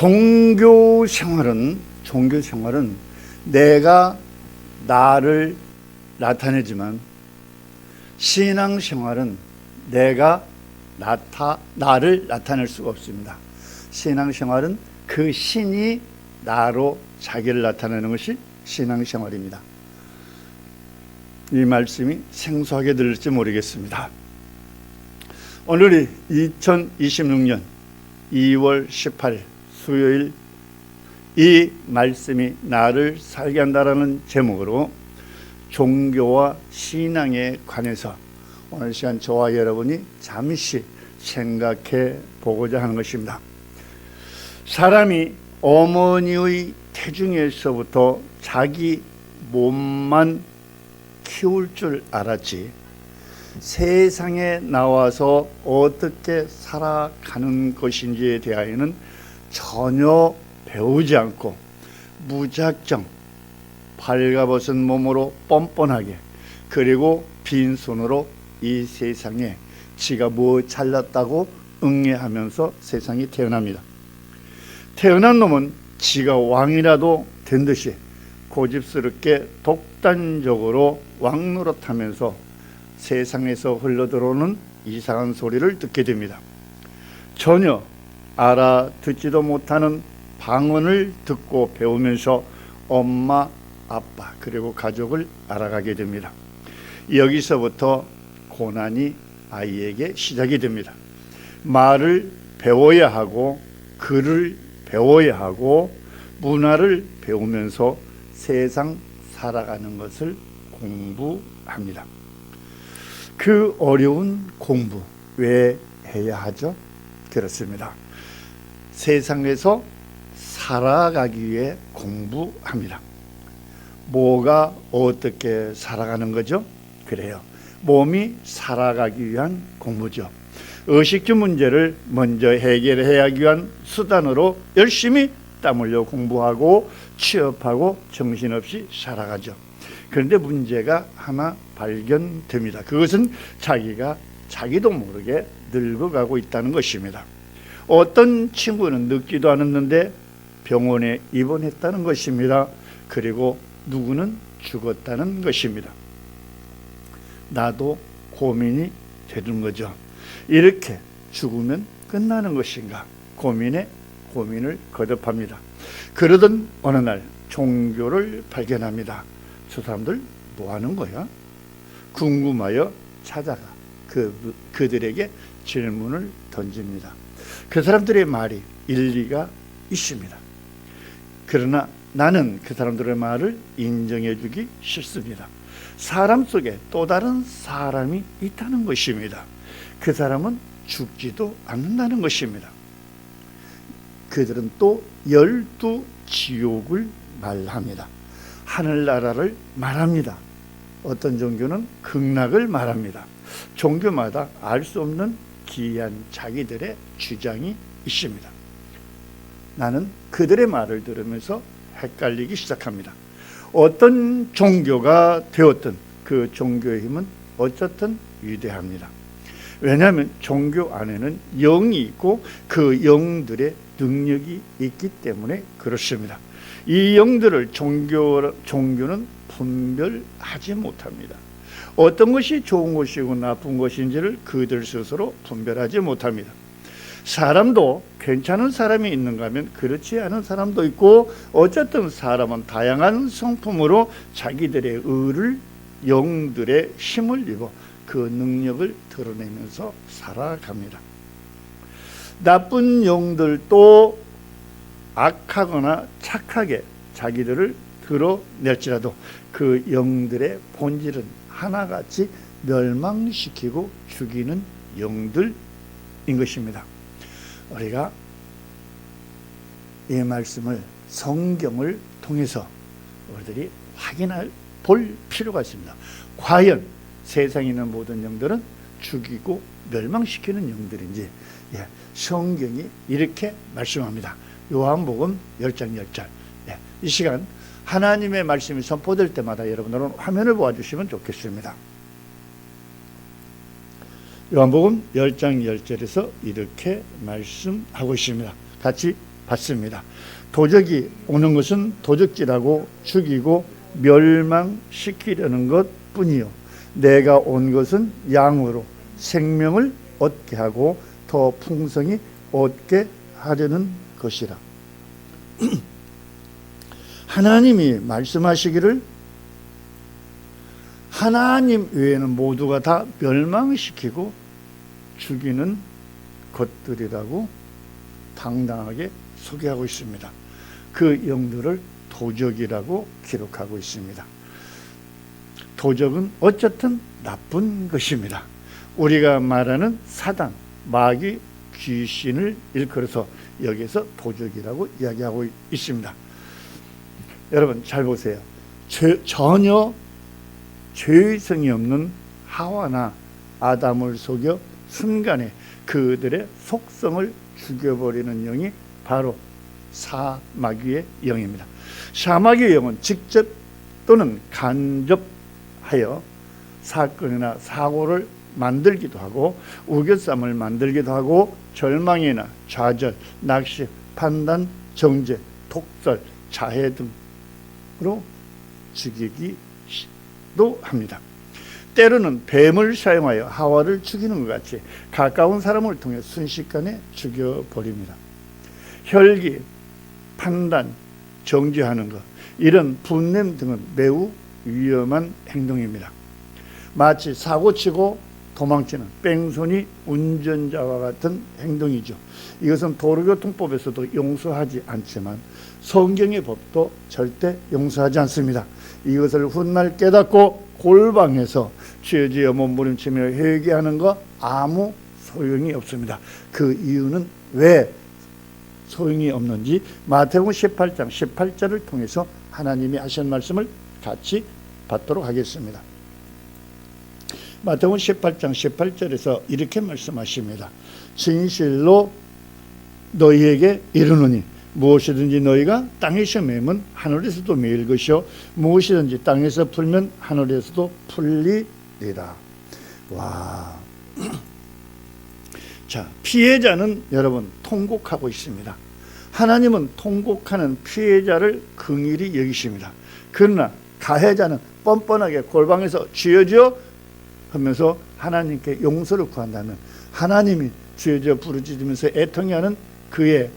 종교 생활은 내가 나를 나타내지만, 신앙 생활은 내가 나를 나타낼 수가 없습니다. 신앙 생활은 그 신이 나로 자기를 나타내는 것이 신앙 생활입니다. 이 말씀이 생소하게 들릴지 모르겠습니다. 오늘이 2026년 2월 18일 수요일, 이 말씀이 나를 살게 한다라는 제목으로 종교와 신앙에 관해서 오늘 시간 저와 여러분이 잠시 생각해 보고자 하는 것입니다. 사람이 어머니의 태중에서부터 자기 몸만 키울 줄 알았지, 세상에 나와서 어떻게 살아가는 것인지에 대하여는 전혀 배우지 않고 무작정 발가벗은 몸으로 뻔뻔하게, 그리고 빈손으로 이 세상에 지가 뭐 잘났다고 응애하면서 세상에 태어납니다. 태어난 놈은 지가 왕이라도 된 듯이 고집스럽게 독단적으로 왕 노릇하면서 세상에서 흘러들어오는 이상한 소리를 듣게 됩니다. 전혀 알아듣지도 못하는 방언을 듣고 배우면서 엄마, 아빠, 그리고 가족을 알아가게 됩니다. 여기서부터 고난이 아이에게 시작이 됩니다. 말을 배워야 하고, 글을 배워야 하고, 문화를 배우면서 세상 살아가는 것을 공부합니다. 그 어려운 공부 왜 해야 하죠? 그렇습니다. 세상에서 살아가기 위해 공부합니다. 뭐가 어떻게 살아가는 거죠? 그래요. 몸이 살아가기 위한 공부죠. 의식주 문제를 먼저 해결해야 하기 위한 수단으로 열심히 땀 흘려 공부하고 취업하고 정신없이 살아가죠. 그런데 문제가 하나 발견됩니다. 그것은 자기도 모르게 늙어가고 있다는 것입니다. 어떤 친구는 늙지도 않았는데 병원에 입원했다는 것입니다. 그리고 누구는 죽었다는 것입니다. 나도 고민이 되는 거죠. 이렇게 죽으면 끝나는 것인가? 고민에 고민을 거듭합니다. 그러던 어느 날 종교를 발견합니다. 저 사람들 뭐 하는 거야? 궁금하여 찾아가 그들에게 질문을 던집니다. 그 사람들의 말이 일리가 있습니다. 그러나 나는 그 사람들의 말을 인정해 주기 싫습니다. 사람 속에 또 다른 사람이 있다는 것입니다. 그 사람은 죽지도 않는다는 것입니다. 그들은 또 12지옥을 말합니다. 하늘나라를 말합니다. 어떤 종교는 극락을 말합니다. 종교마다 알 수 없는 기이한 자기들의 주장이 있습니다. 나는 그들의 말을 들으면서 헷갈리기 시작합니다. 어떤 종교가 되었든 그 종교의 힘은 어쨌든 위대합니다. 왜냐하면 종교 안에는 영이 있고 그 영들의 능력이 있기 때문에 그렇습니다. 이 영들을 종교는 분별하지 못합니다. 어떤 것이 좋은 것이고 나쁜 것인지를 그들 스스로 분별하지 못합니다. 사람도 괜찮은 사람이 있는가 하면 그렇지 않은 사람도 있고, 어쨌든 사람은 다양한 성품으로 자기들의 의를, 영들의 힘을 입어 그 능력을 드러내면서 살아갑니다. 나쁜 영들도 악하거나 착하게 자기들을 드러낼지라도 그 영들의 본질은 하나같이 멸망시키고 죽이는 영들인 것입니다. 우리가 이 말씀을, 성경을 통해서 우리들이 볼 필요가 있습니다. 과연 세상에 있는 모든 영들은 죽이고 멸망시키는 영들인지, 성경이 이렇게 말씀합니다. 요한복음 10장 10절. 이 시간 하나님의 말씀이 선포될 때마다 여러분들은 화면을 보아주시면 좋겠습니다. 요한복음 10장 10절에서 이렇게 말씀하고 있습니다. 같이 받습니다. 도적이 오는 것은 도적질하고 죽이고 멸망시키려는 것뿐이요 내가 온 것은 양으로 생명을 얻게 하고 더 풍성히 얻게 하려는 것이라. 하나님이 말씀하시기를 하나님 외에는 모두가 다 멸망시키고 죽이는 것들이라고 당당하게 소개하고 있습니다. 그 영들을 도적이라고 기록하고 있습니다. 도적은 어쨌든 나쁜 것입니다. 우리가 말하는 사단, 마귀, 귀신을 일컬어서 여기서 도적이라고 이야기하고 있습니다. 여러분 잘 보세요. 전혀 죄성이 없는 하와나 아담을 속여 순간에 그들의 속성을 죽여버리는 영이 바로 사마귀의 영입니다. 사마귀의 영은 직접 또는 간접하여 사건이나 사고를 만들기도 하고 우겨쌈을 만들기도 하고 절망이나 좌절, 낙심, 판단, 정죄, 독설, 자해 등으로 죽이기도 합니다. 때로는 뱀을 사용하여 하와를 죽이는 것 같이 가까운 사람을 통해 순식간에 죽여버립니다. 혈기, 판단, 정죄하는 것, 이런 분냄 등은 매우 위험한 행동입니다. 마치 사고치고 도망치는 뺑소니 운전자와 같은 행동이죠. 이것은 도로교통법에서도 용서하지 않지만 성경의 법도 절대 용서하지 않습니다. 이것을 훗날 깨닫고 골방에서 죄지어 몸부림치며 회개하는 거 아무 소용이 없습니다. 그 이유는 왜 소용이 없는지 마태복음 18장 18절을 통해서 하나님이 하신 말씀을 같이 받도록 하겠습니다. 마태복음 18장 18절에서 이렇게 말씀하십니다. 진실로 너희에게 이르노니 무엇이든지 너희가 땅에서 매면 하늘에서도 매일 것이요 무엇이든지 땅에서 풀면 하늘에서도 풀리리라. 와. 자, 피해자는 여러분 통곡하고 있습니다. 하나님은 통곡하는 피해자를 긍휼히 여기십니다. 그러나 가해자는 뻔뻔하게 골방에서 쥐어져 하면서 하나님께 용서를 구한다면 하나님이 쥐어져 부르짖으면서 애통해하는 그의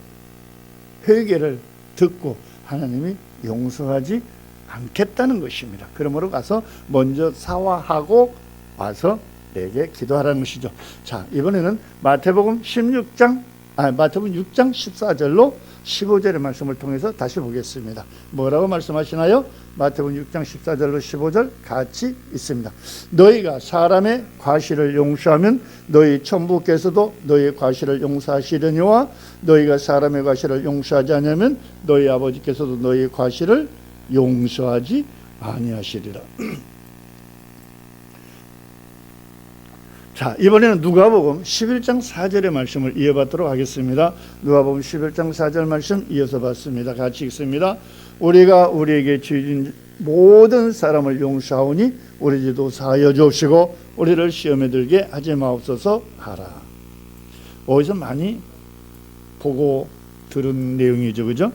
회개를 듣고 하나님이 용서하지 않겠다는 것입니다. 그러므로 가서 먼저 사과하고 와서 내게 기도하라는 것이죠. 자, 이번에는 마태복음 6장 14절로 15절의 말씀을 통해서 다시 보겠습니다. 뭐라고 말씀하시나요? 마태복음 6장 14절로 15절 같이 있습니다. 너희가 사람의 과실을 용서하면 너희 천부께서도 너희의 과실을 용서하시려니와 너희가 사람의 과실을 용서하지 않으면 너희 아버지께서도 너희의 과실을 용서하지 아니하시리라. 자, 이번에는 누가복음 11장 4절의 말씀을 이어받도록 하겠습니다. 누가복음 11장 4절 말씀 이어서 받습니다. 같이 읽습니다. 우리가 우리에게 죄진 모든 사람을 용서하오니 우리 죄도 사하여 주옵시고 우리를 시험에 들게 하지 마옵소서 하라. 어디서 많이 보고 들은 내용이죠, 그죠?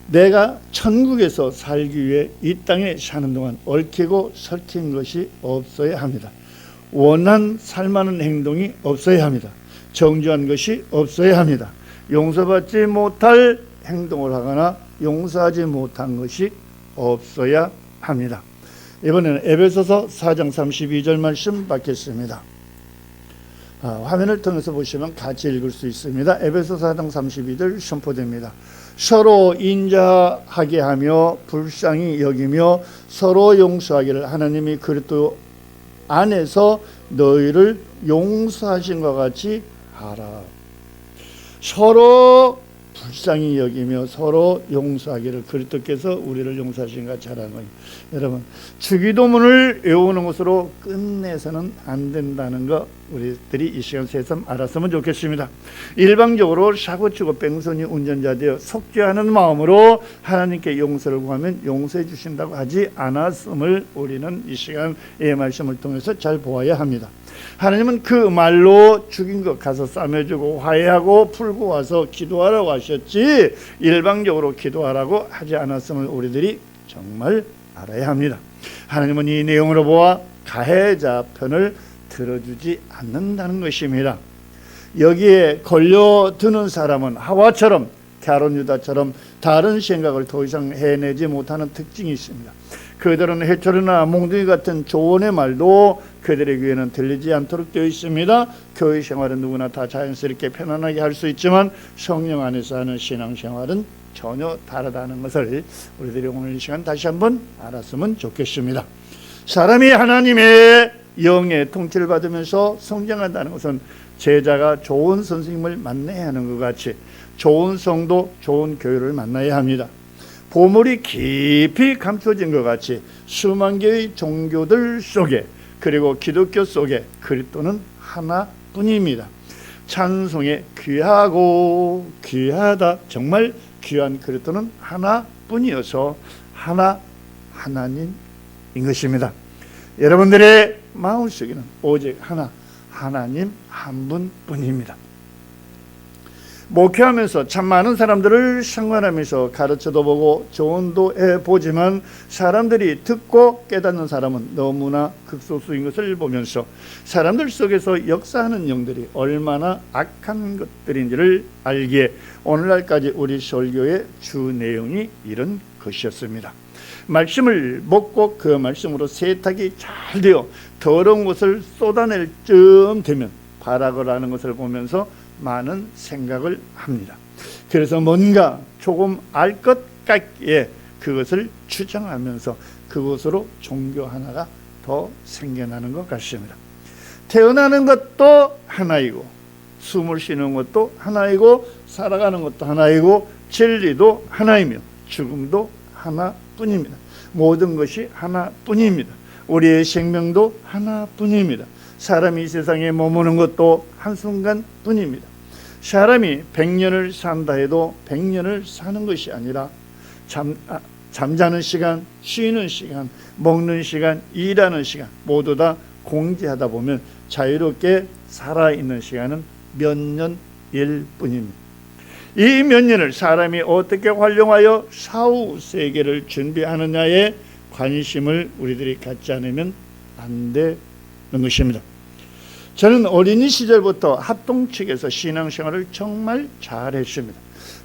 내가 천국에서 살기 위해 이 땅에 사는 동안 얽히고 설킨 것이 없어야 합니다. 원한 살만한 행동이 없어야 합니다. 정죄한 것이 없어야 합니다. 용서받지 못할 행동을 하거나 용서하지 못한 것이 없어야 합니다. 이번에는 에베소서 4장 32절 말씀 받겠습니다. 화면을 통해서 보시면 같이 읽을 수 있습니다. 에베소서 4장 32절 선포됩니다. 서로 인자하게 하며 불쌍히 여기며 서로 용서하기를 하나님이 그리스도 안에서 너희를 용서하신 것 같이 하라. 서로 불쌍히 여기며 서로 용서하기를 그리스도께서 우리를 용서하신 것 같이 하라는 거예요. 여러분, 주기도문을 외우는 것으로 끝내서는 안 된다는 거 우리들이 이 시간 새삼 알았으면 좋겠습니다. 일방적으로 사고치고 뺑소니 운전자 되어 속죄하는 마음으로 하나님께 용서를 구하면 용서해 주신다고 하지 않았음을 우리는 이 시간의 말씀을 통해서 잘 보아야 합니다. 하나님은 그 말로 죽인 것 가서 싸매주고 화해하고 풀고 와서 기도하라고 하셨지 일방적으로 기도하라고 하지 않았음을 우리들이 정말 알아야 합니다. 하나님은 이 내용으로 보아 가해자 편을 들어주지 않는다는 것입니다. 여기에 걸려드는 사람은 하와처럼 갸론 유다처럼 다른 생각을 더 이상 해내지 못하는 특징이 있습니다. 그들은 해초리나 몽둥이 같은 조언의 말도 그들의 귀에는 들리지 않도록 되어 있습니다. 교회 생활은 누구나 다 자연스럽게 편안하게 할 수 있지만 성령 안에서 하는 신앙생활은 전혀 다르다는 것을 우리들이 오늘 이 시간 다시 한번 알았으면 좋겠습니다. 사람이 하나님의 영의 통치를 받으면서 성장한다는 것은 제자가 좋은 선생님을 만나야 하는 것 같이 좋은 성도, 좋은 교회를 만나야 합니다. 보물이 깊이 감춰진 것 같이 수만 개의 종교들 속에 그리고 기독교 속에 그리스도는 하나뿐입니다. 찬송에 귀하고 귀하다, 정말 귀한 그리스도는 하나뿐이어서 하나님인 것입니다. 여러분들의 마음속에는 오직 하나님 한 분뿐입니다. 목회하면서 참 많은 사람들을 상관하면서 가르쳐도 보고 조언도 해보지만 사람들이 듣고 깨닫는 사람은 너무나 극소수인 것을 보면서 사람들 속에서 역사하는 영들이 얼마나 악한 것들인지를 알기에 오늘날까지 우리 설교의 주 내용이 이런 것이었습니다. 말씀을 먹고 그 말씀으로 세탁이 잘 되어 더러운 것을 쏟아낼 쯤 되면 발악을 하는 것을 보면서 많은 생각을 합니다. 그래서 뭔가 조금 알 것 같기에 그것을 추정하면서 그것으로 종교 하나가 더 생겨나는 것 같습니다. 태어나는 것도 하나이고 숨을 쉬는 것도 하나이고 살아가는 것도 하나이고 진리도 하나이며 죽음도 하나뿐입니다. 모든 것이 하나뿐입니다. 우리의 생명도 하나뿐입니다. 사람이 이 세상에 머무는 것도 한순간뿐입니다. 사람이 100년을 산다 해도 100년을 사는 것이 아니라 잠자는 시간, 쉬는 시간, 먹는 시간, 일하는 시간 모두 다 공제하다 보면 자유롭게 살아있는 시간은 몇 년일 뿐입니다. 이 몇 년을 사람이 어떻게 활용하여 사후 세계를 준비하느냐에 관심을 우리들이 갖지 않으면 안 되는 것입니다. 저는 어린이 시절부터 합동 측에서 신앙생활을 정말 잘했습니다.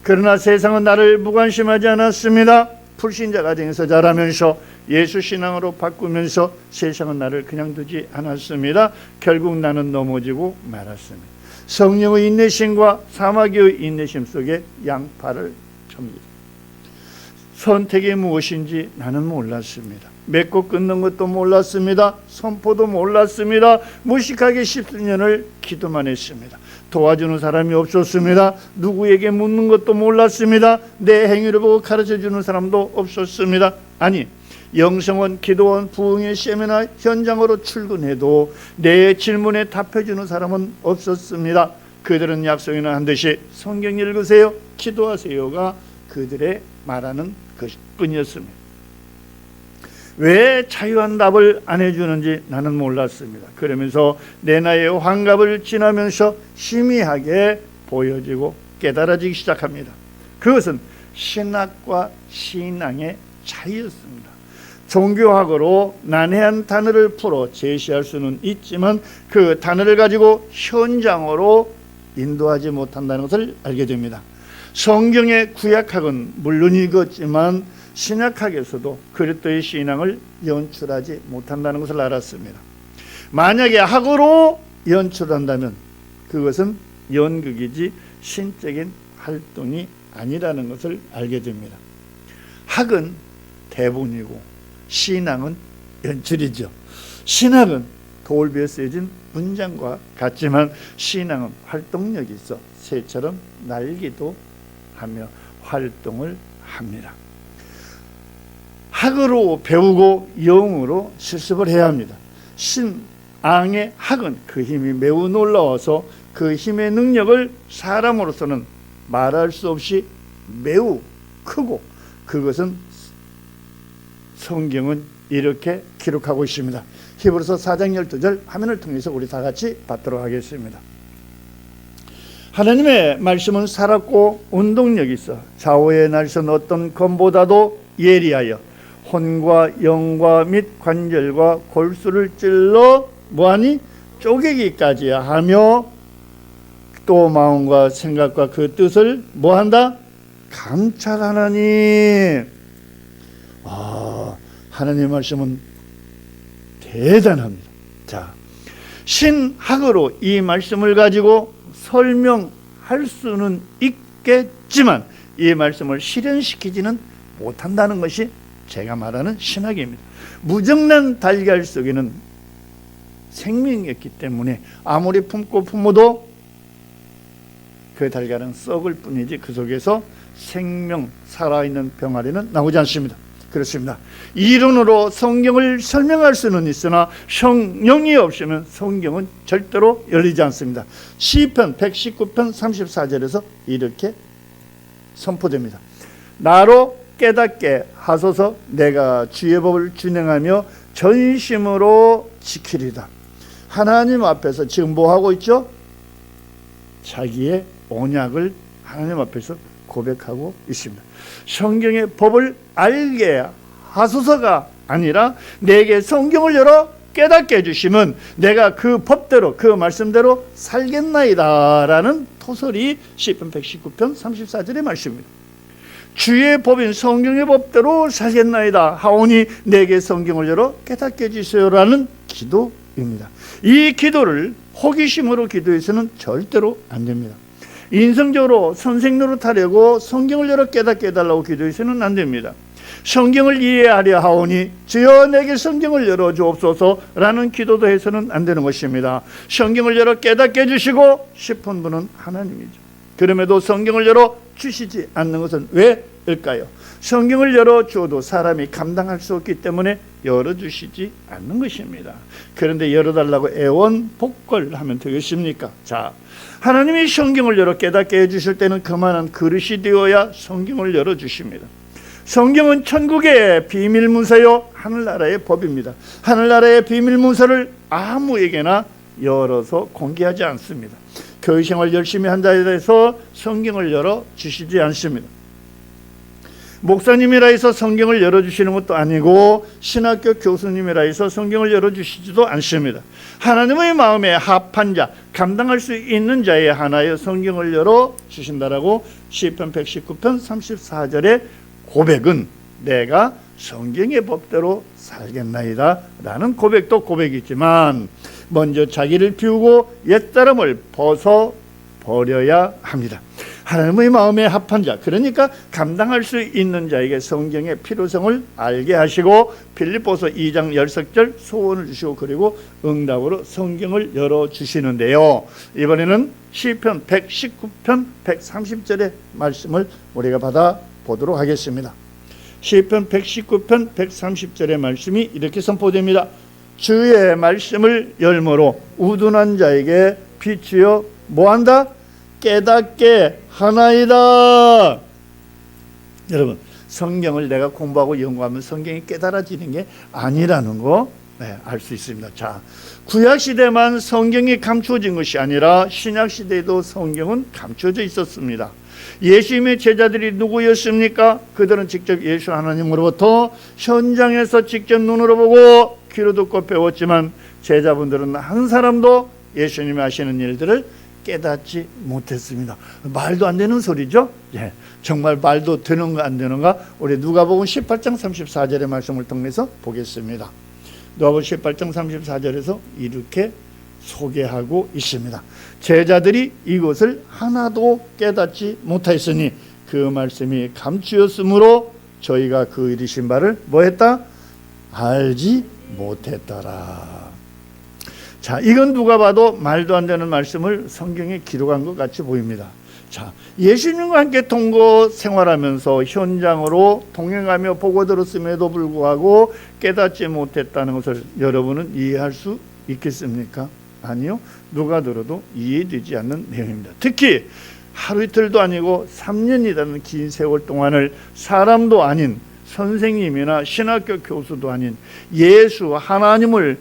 그러나 세상은 나를 무관심하지 않았습니다. 불신자 가정에서 자라면서 예수 신앙으로 바꾸면서 세상은 나를 그냥 두지 않았습니다. 결국 나는 넘어지고 말았습니다. 성령의 인내심과 사마귀의 인내심 속에 양팔을 찹니다. 선택이 무엇인지 나는 몰랐습니다. 맺고 끊는 것도 몰랐습니다. 선포도 몰랐습니다. 무식하게 10수년을 기도만 했습니다. 도와주는 사람이 없었습니다. 누구에게 묻는 것도 몰랐습니다. 내 행위를 보고 가르쳐주는 사람도 없었습니다. 아니, 영성원, 기도원, 부흥회, 세미나 현장으로 출근해도 내 질문에 답해주는 사람은 없었습니다. 그들은 약속이나 한 듯이 성경 읽으세요, 기도하세요가 그들의 말하는 것뿐이었습니다. 왜 자유한 답을 안 해주는지 나는 몰랐습니다. 그러면서 내 나이의 환갑을 지나면서 희미하게 보여지고 깨달아지기 시작합니다. 그것은 신학과 신앙의 차이였습니다. 종교학으로 난해한 단어를 풀어 제시할 수는 있지만 그 단어를 가지고 현장으로 인도하지 못한다는 것을 알게 됩니다. 성경의 구약학은 물론 읽었지만 신약학에서도 그리스도의 신앙을 연출하지 못한다는 것을 알았습니다. 만약에 학으로 연출한다면 그것은 연극이지 신적인 활동이 아니라는 것을 알게 됩니다. 학은 대본이고 신앙은 연출이죠. 신학은 돌비에 쓰여진 문장과 같지만 신앙은 활동력이 있어 새처럼 날기도 하며 활동을 합니다. 학으로 배우고 영으로 실습을 해야 합니다. 신앙의 학은 그 힘이 매우 놀라워서 그 힘의 능력을 사람으로서는 말할 수 없이 매우 크고 그것은 성경은 이렇게 기록하고 있습니다. 히브리서 4장 12절 화면을 통해서 우리 다 같이 받도록 하겠습니다. 하나님의 말씀은 살았고 운동력이 있어 좌우의 날선 어떤 검보다도 예리하여 혼과 영과 및 관절과 골수를 찔러 뭐하니 쪼개기까지 하며 또 마음과 생각과 그 뜻을 뭐한다? 감찰하나니. 하나님의 말씀은 대단합니다. 자, 신학으로 이 말씀을 가지고 설명할 수는 있겠지만 이 말씀을 실현시키지는 못한다는 것이 제가 말하는 신학입니다. 무정란 달걀 속에는 생명이 있기 때문에 아무리 품고 품어도 그 달걀은 썩을 뿐이지 그 속에서 생명, 살아있는 병아리는 나오지 않습니다. 그렇습니다. 이론으로 성경을 설명할 수는 있으나 성령이 없으면 성경은 절대로 열리지 않습니다. 시편 119편 34절에서 이렇게 선포됩니다. 나로 깨닫게 하소서. 내가 주의 법을 준행하며 전심으로 지키리다. 하나님 앞에서 지금 뭐 하고 있죠? 자기의 언약을 하나님 앞에서 고백하고 있습니다. 성경의 법을 알게 하소서가 아니라 내게 성경을 열어 깨닫게 해주시면 내가 그 법대로 그 말씀대로 살겠나이다 라는 토설이 시편 119편 34절의 말씀입니다. 주의 법인 성경의 법대로 살겠나이다 하오니 내게 성경을 열어 깨닫게 해주세요 라는 기도입니다. 이 기도를 호기심으로 기도해서는 절대로 안 됩니다. 인성적으로 선생 노릇하려고 성경을 열어 깨닫게 해달라고 기도해서는 안 됩니다. 성경을 이해하려 하오니 주여 내게 성경을 열어 주옵소서라는 기도도 해서는 안 되는 것입니다. 성경을 열어 깨닫게 해주시고 싶은 분은 하나님이죠. 그럼에도 성경을 열어 주시지 않는 것은 왜일까요? 성경을 열어 주어도 사람이 감당할 수 없기 때문에 열어주시지 않는 것입니다. 그런데 열어달라고 애원복걸하면 되겠습니까? 자, 하나님이 성경을 열어 깨닫게 해주실 때는 그만한 그릇이 되어야 성경을 열어주십니다. 성경은 천국의 비밀문서요 하늘나라의 법입니다. 하늘나라의 비밀문서를 아무에게나 열어서 공개하지 않습니다. 교회생활 열심히 한다고 해서 성경을 열어주시지 않습니다. 목사님이라 해서 성경을 열어주시는 것도 아니고 신학교 교수님이라 해서 성경을 열어주시지도 않습니다. 하나님의 마음에 합한 자, 감당할 수 있는 자에 하나여 성경을 열어주신다라고 시편 119편 34절의 고백은 내가 성경의 법대로 살겠나이다 라는 고백도 고백이지만 먼저 자기를 비우고 옛사람을 벗어버려야 합니다. 하나님의 마음에 합한 자, 그러니까 감당할 수 있는 자에게 성경의 필요성을 알게 하시고 빌립보서 2장 10절 소원을 주시고 그리고 응답으로 성경을 열어주시는데요. 이번에는 시편 119편 130절의 말씀을 우리가 받아보도록 하겠습니다. 시편 119편 130절의 말씀이 이렇게 선포됩니다. 주의 말씀을 열므로 우둔한 자에게 비추어 뭐한다? 깨닫게 하나이다. 여러분, 성경을 내가 공부하고 연구하면 성경이 깨달아지는 게 아니라는 거 알 수 있습니다. 자, 구약시대만 성경이 감추어진 것이 아니라 신약시대에도 성경은 감추어져 있었습니다. 예수님의 제자들이 누구였습니까? 그들은 직접 예수 하나님으로부터 현장에서 직접 눈으로 보고 귀로 듣고 배웠지만 제자분들은 한 사람도 예수님이 하시는 일들을 깨닫지 못했습니다. 말도 안 되는 소리죠? 예, 정말 말도 되는가 안 되는가? 우리 누가복음 18장 34절의 말씀을 통해서 보겠습니다. 누가복음 18장 34절에서 이렇게 소개하고 있습니다. 제자들이 이것을 하나도 깨닫지 못하였으니 그 말씀이 감추었으므로 저희가 그 이르신 바를 뭐했다? 알지 못했더라. 자, 이건 누가 봐도 말도 안 되는 말씀을 성경에 기록한 것 같이 보입니다. 자, 예수님과 함께 동거 생활하면서 현장으로 동행하며 보고 들었음에도 불구하고 깨닫지 못했다는 것을 여러분은 이해할 수 있겠습니까? 아니요. 누가 들어도 이해되지 않는 내용입니다. 특히 하루 이틀도 아니고 3년이라는 긴 세월 동안을 사람도 아닌 선생님이나 신학교 교수도 아닌 예수 하나님을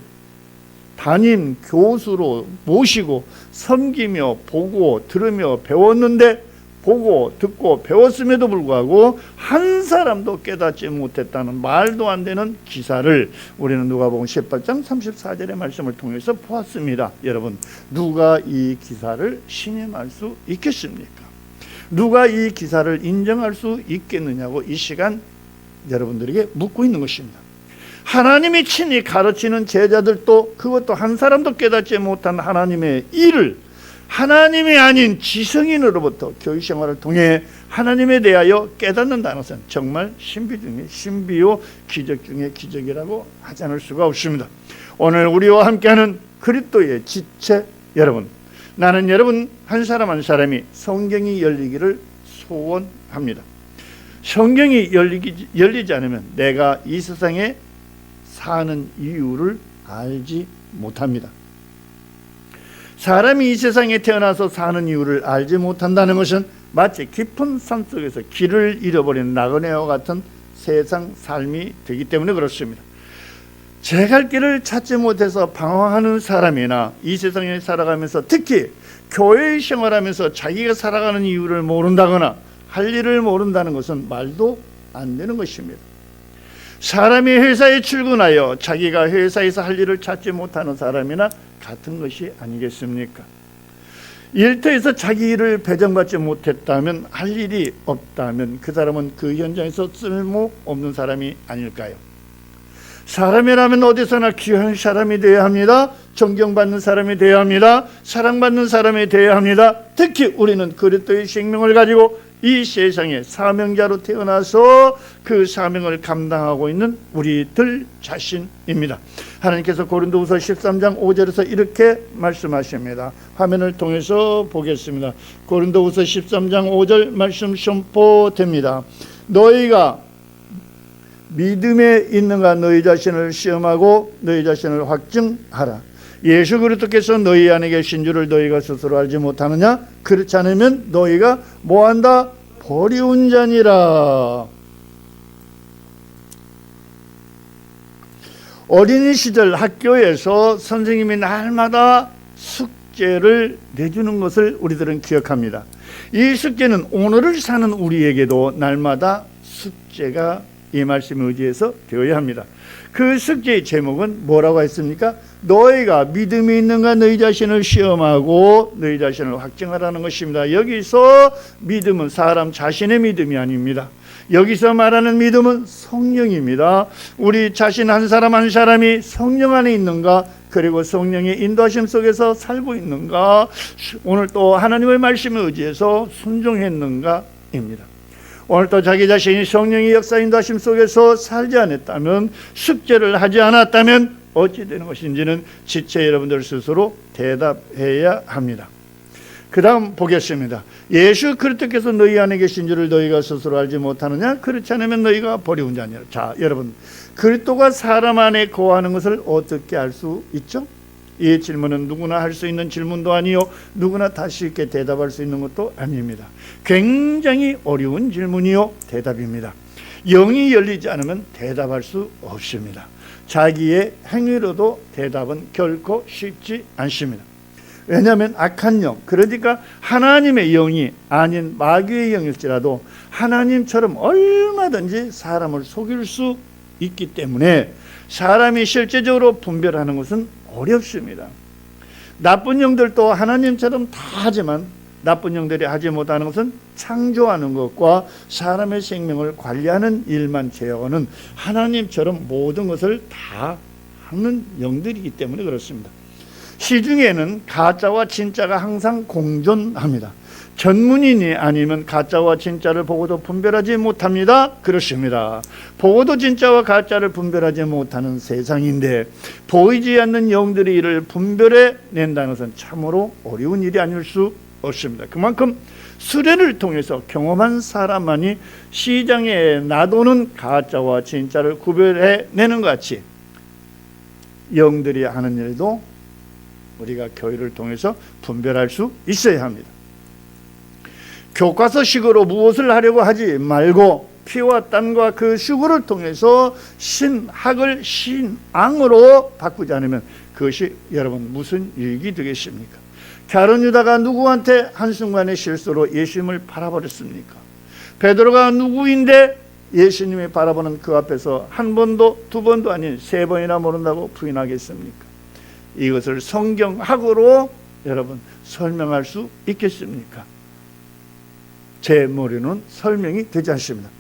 담임 교수로 모시고 섬기며 보고 들으며 배웠는데, 보고 듣고 배웠음에도 불구하고 한 사람도 깨닫지 못했다는 말도 안 되는 기사를 우리는 누가복음 18장 34절의 말씀을 통해서 보았습니다. 여러분, 누가 이 기사를 신임할 수 있겠습니까? 누가 이 기사를 인정할 수 있겠느냐고 이 시간 여러분들에게 묻고 있는 것입니다. 하나님이 친히 가르치는 제자들도 그것도 한 사람도 깨닫지 못한 하나님의 일을 하나님이 아닌 지성인으로부터 교육생활을 통해 하나님에 대하여 깨닫는다는 것은 정말 신비 중에 신비요 기적 중에 기적이라고 하지 않을 수가 없습니다. 오늘 우리와 함께하는 그리스도의 지체 여러분, 나는 여러분 한 사람 한 사람이 성경이 열리기를 소원합니다. 성경이 열리지 않으면 내가 이 세상에 사는 이유를 알지 못합니다. 사람이 이 세상에 태어나서 사는 이유를 알지 못한다는 것은 마치 깊은 산속에서 길을 잃어버린 나그네와 같은 세상 삶이 되기 때문에 그렇습니다. 제 갈 길을 찾지 못해서 방황하는 사람이나 이 세상에 살아가면서 특히 교회 생활하면서 자기가 살아가는 이유를 모른다거나 할 일을 모른다는 것은 말도 안 되는 것입니다. 사람이 회사에 출근하여 자기가 회사에서 할 일을 찾지 못하는 사람이나 같은 것이 아니겠습니까? 일터에서 자기 일을 배정받지 못했다면, 할 일이 없다면 그 사람은 그 현장에서 쓸모없는 사람이 아닐까요? 사람이라면 어디서나 귀한 사람이 되어야 합니다. 존경받는 사람이 되어야 합니다. 사랑받는 사람이 되어야 합니다. 특히 우리는 그리스도의 생명을 가지고 이 세상에 사명자로 태어나서 그 사명을 감당하고 있는 우리들 자신입니다. 하나님께서 고린도후서 13장 5절에서 이렇게 말씀하십니다. 화면을 통해서 보겠습니다. 고린도후서 13장 5절 말씀 선포됩니다. 너희가 믿음에 있는가 너희 자신을 시험하고 너희 자신을 확증하라. 예수 그리스도께서 너희 안에 계신 줄을 너희가 스스로 알지 못하느냐? 그렇지 않으면 너희가 뭐한다? 버리운 자니라. 어린이 시절 학교에서 선생님이 날마다 숙제를 내주는 것을 우리들은 기억합니다. 이 숙제는 오늘을 사는 우리에게도 날마다 숙제가 이 말씀에 의지해서 되어야 합니다. 그 숙제의 제목은 뭐라고 했습니까? 너희가 믿음이 있는가 너희 자신을 시험하고 너희 자신을 확증하라는 것입니다. 여기서 믿음은 사람 자신의 믿음이 아닙니다. 여기서 말하는 믿음은 성령입니다. 우리 자신 한 사람 한 사람이 성령 안에 있는가, 그리고 성령의 인도하심 속에서 살고 있는가, 오늘 또 하나님의 말씀에 의지해서 순종했는가입니다. 오늘 또 자기 자신이 성령의 역사 인도하심 속에서 살지 않았다면, 숙제를 하지 않았다면 어찌 되는 것인지는 지체 여러분들 스스로 대답해야 합니다. 그 다음 보겠습니다. 예수 그리스도께서 너희 안에 계신 줄을 너희가 스스로 알지 못하느냐? 그렇지 않으면 너희가 버리운 자니라. 자, 여러분, 그리스도가 사람 안에 거하는 것을 어떻게 알 수 있죠? 이 질문은 누구나 할 수 있는 질문도 아니요, 누구나 다시 있게 대답할 수 있는 것도 아닙니다. 굉장히 어려운 질문이요 대답입니다. 영이 열리지 않으면 대답할 수 없습니다. 자기의 행위로도 대답은 결코 쉽지 않습니다. 왜냐하면 악한 영, 그러니까 하나님의 영이 아닌 마귀의 영일지라도 하나님처럼 얼마든지 사람을 속일 수 있기 때문에 사람이 실제적으로 분별하는 것은 어렵습니다. 나쁜 영들도 하나님처럼 다 하지만 나쁜 영들이 하지 못하는 것은 창조하는 것과 사람의 생명을 관리하는 일만 제어하는 하나님처럼 모든 것을 다 하는 영들이기 때문에 그렇습니다. 시중에는 가짜와 진짜가 항상 공존합니다. 전문인이 아니면 가짜와 진짜를 보고도 분별하지 못합니다. 그렇습니다. 보고도 진짜와 가짜를 분별하지 못하는 세상인데 보이지 않는 영들이 이를 분별해 낸다는 것은 참으로 어려운 일이 아닐 수 없습니다. 그만큼 수련을 통해서 경험한 사람만이 시장에 나도는 가짜와 진짜를 구별해 내는 것 같이 영들이 하는 일도 우리가 교회를 통해서 분별할 수 있어야 합니다. 교과서식으로 무엇을 하려고 하지 말고 피와 땀과 그 수고를 통해서 신학을 신앙으로 바꾸지 않으면 그것이 여러분 무슨 유익이 되겠습니까? 가룟 유다가 누구한테 한순간의 실수로 예수님을 바라버렸습니까? 베드로가 누구인데 예수님이 바라보는 그 앞에서 한 번도 두 번도 아닌 세 번이나 모른다고 부인하겠습니까? 이것을 성경학으로 여러분 설명할 수 있겠습니까? 제 머리는 설명이 되지 않습니다.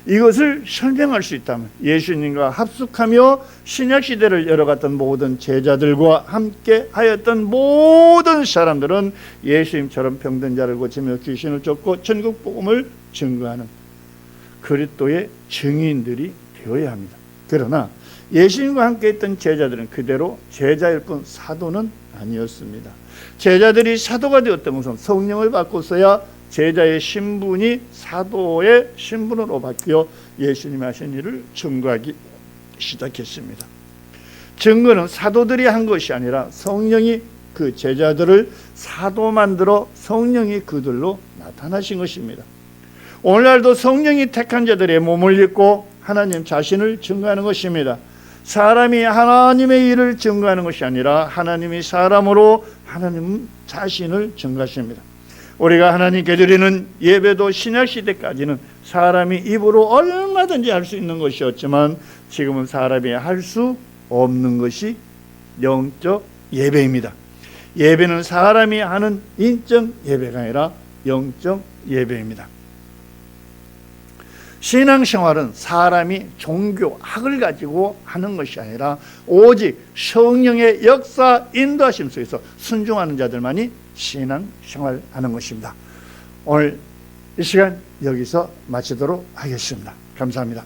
이것을 설명할 수 있다면 예수님과 합숙하며 신약시대를 열어갔던 모든 제자들과 함께 하였던 모든 사람들은 예수님처럼 병든 자를 고치며 귀신을 쫓고 천국 복음을 증거하는 그리스도의 증인들이 되어야 합니다. 그러나 예수님과 함께 했던 제자들은 그대로 제자일 뿐 사도는 아니었습니다. 제자들이 사도가 되었던 것은 성령을 받고서야 제자의 신분이 사도의 신분으로 바뀌어 예수님이 하신 일을 증거하기 시작했습니다. 증거는 사도들이 한 것이 아니라 성령이 그 제자들을 사도 만들어 성령이 그들로 나타나신 것입니다. 오늘날도 성령이 택한 자들의 몸을 입고 하나님 자신을 증거하는 것입니다. 사람이 하나님의 일을 증거하는 것이 아니라 하나님이 사람으로 하나님 자신을 증거하십니다. 우리가 하나님께 드리는 예배도 신약시대까지는 사람이 입으로 얼마든지 할 수 있는 것이었지만 지금은 사람이 할 수 없는 것이 영적 예배입니다. 예배는 사람이 하는 인적 예배가 아니라 영적 예배입니다. 신앙생활은 사람이 종교학을 가지고 하는 것이 아니라 오직 성령의 역사 인도하심 속에서 순종하는 자들만이 신앙생활하는 것입니다. 오늘 이 시간 여기서 마치도록 하겠습니다. 감사합니다.